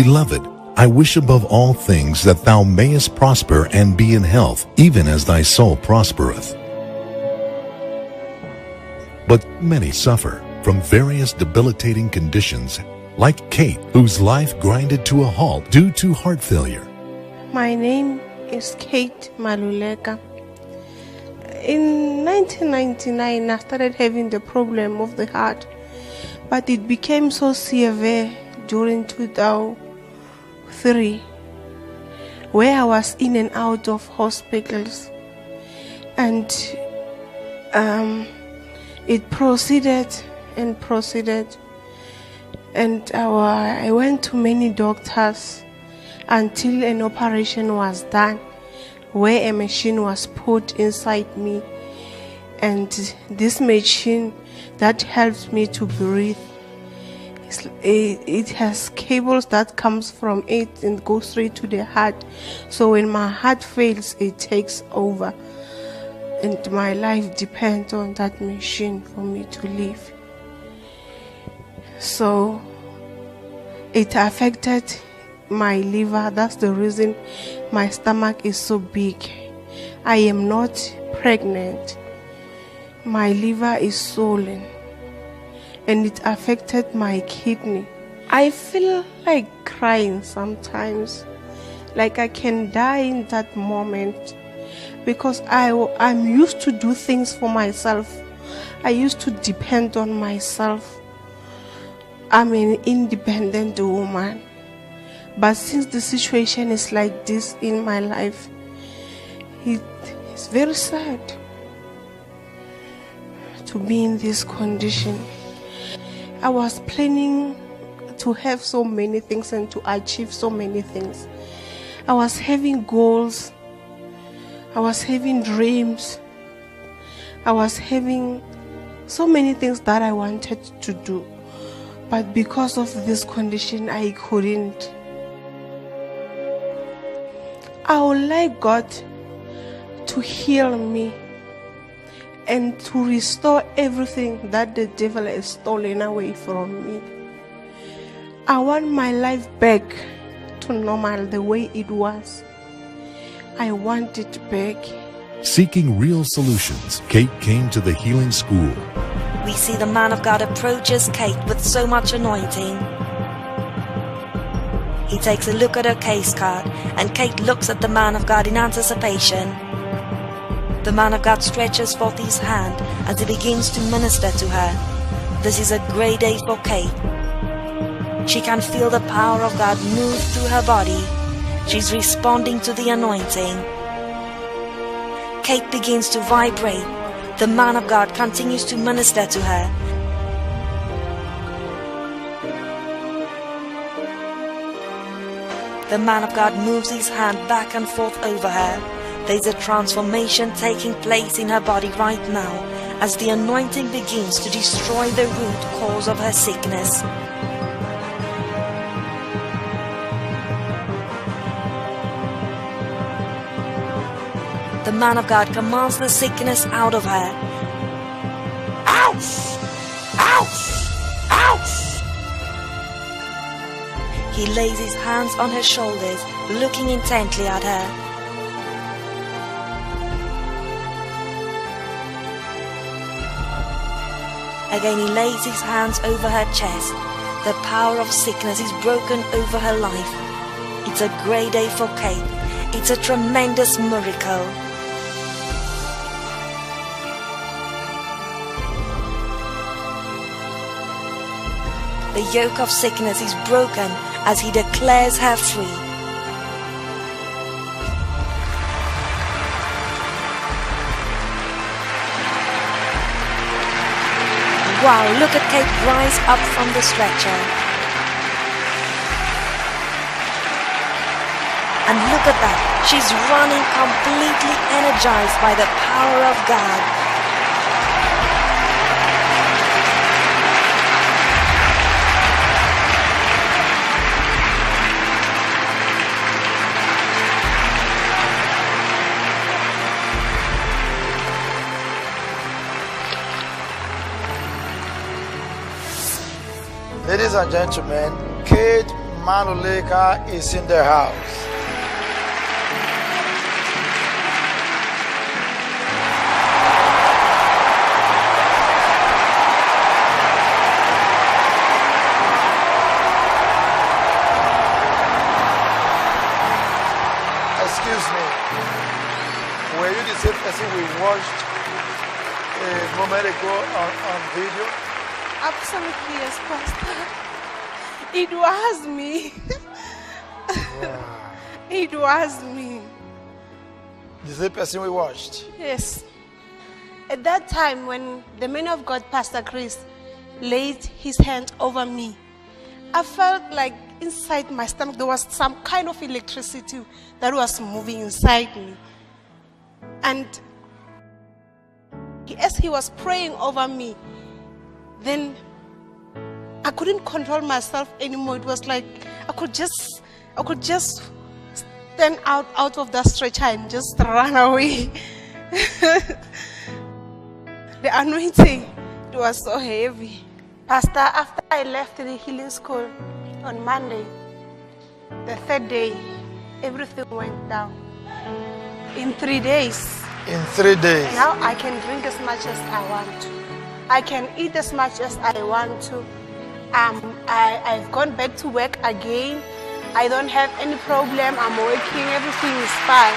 Beloved, I wish above all things that thou mayest prosper and be in health, even as thy soul prospereth. But many suffer from various debilitating conditions, like Kate, whose life grinded to a halt due to heart failure. My name is Kate Maluleka. In 1999, I started having the problem of the heart, but it became so severe during 2003, where I was in and out of hospitals, and it proceeded, and I went to many doctors until an operation was done, where a machine was put inside me, and this machine that helps me to breathe, it has cables that comes from it and goes straight to the heart. So when my heart fails, it takes over, and my life depends on that machine for me to live. So it affected my liver. That's the reason my stomach is so big. I am not pregnant. My liver is swollen, and it affected my kidney. I feel like crying sometimes, like I can die in that moment, because I'm used to do things for myself. I used to depend on myself. I'm an independent woman. But since the situation is like this in my life, it's very sad to be in this condition. I was planning to have so many things and to achieve so many things. I was having goals. I was having dreams. I was having so many things that I wanted to do. But because of this condition, I couldn't. I would like God to heal me and to restore everything that the devil has stolen away from me. I want my life back to normal the way it was. I want it back. Seeking real solutions, Kate came to the healing school. We see the man of God approaches Kate with so much anointing. He takes a look at her case card, and Kate looks at the man of God in anticipation. The man of God stretches forth his hand as he begins to minister to her. This is a great day for Kate. She can feel the power of God move through her body. She's responding to the anointing. Kate begins to vibrate. The man of God continues to minister to her. The man of God moves his hand back and forth over her. There's a transformation taking place in her body right now as the anointing begins to destroy the root cause of her sickness. The man of God commands the sickness out of her. Ouch! Ouch! Ouch! He lays his hands on her shoulders, looking intently at her. Again he lays his hands over her chest. The power of sickness is broken over her life. It's a great day for Kate. It's a tremendous miracle. The yoke of sickness is broken as he declares her free. Wow, look at Kate rise up from the stretcher. And look at that, she's running completely energized by the power of God. Ladies and gentlemen, Kate Maluleka is in the house. Excuse me. Were you the same person we watched a moment ago on video? Absolutely, yes, Pastor. It was me. Wow. It was me. The same person we watched? Yes. At that time, when the man of God, Pastor Chris, laid his hand over me, I felt like inside my stomach there was some kind of electricity that was moving inside me. And as he was praying over me, then I couldn't control myself anymore. It was like I could just stand out of that stretcher and just run away. The anointing, it was so heavy. Pastor, after I left the healing school on Monday, the third day, everything went down. In 3 days. In 3 days. Now I can drink as much as I want to. I can eat as much as I want to. I've gone back to work again. I don't have any problem. I'm working. Everything is fine.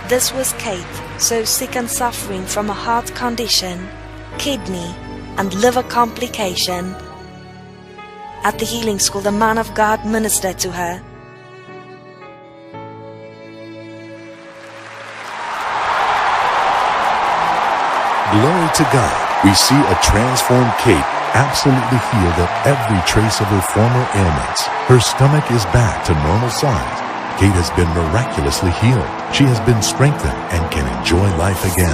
This was Kate, so sick and suffering from a heart condition, kidney and liver complication. At the healing school, the man of God ministered to her. Glory to God. We see a transformed Kate, absolutely healed of every trace of her former ailments. Her stomach is back to normal size. Kate has been miraculously healed. She has been strengthened and can enjoy life again.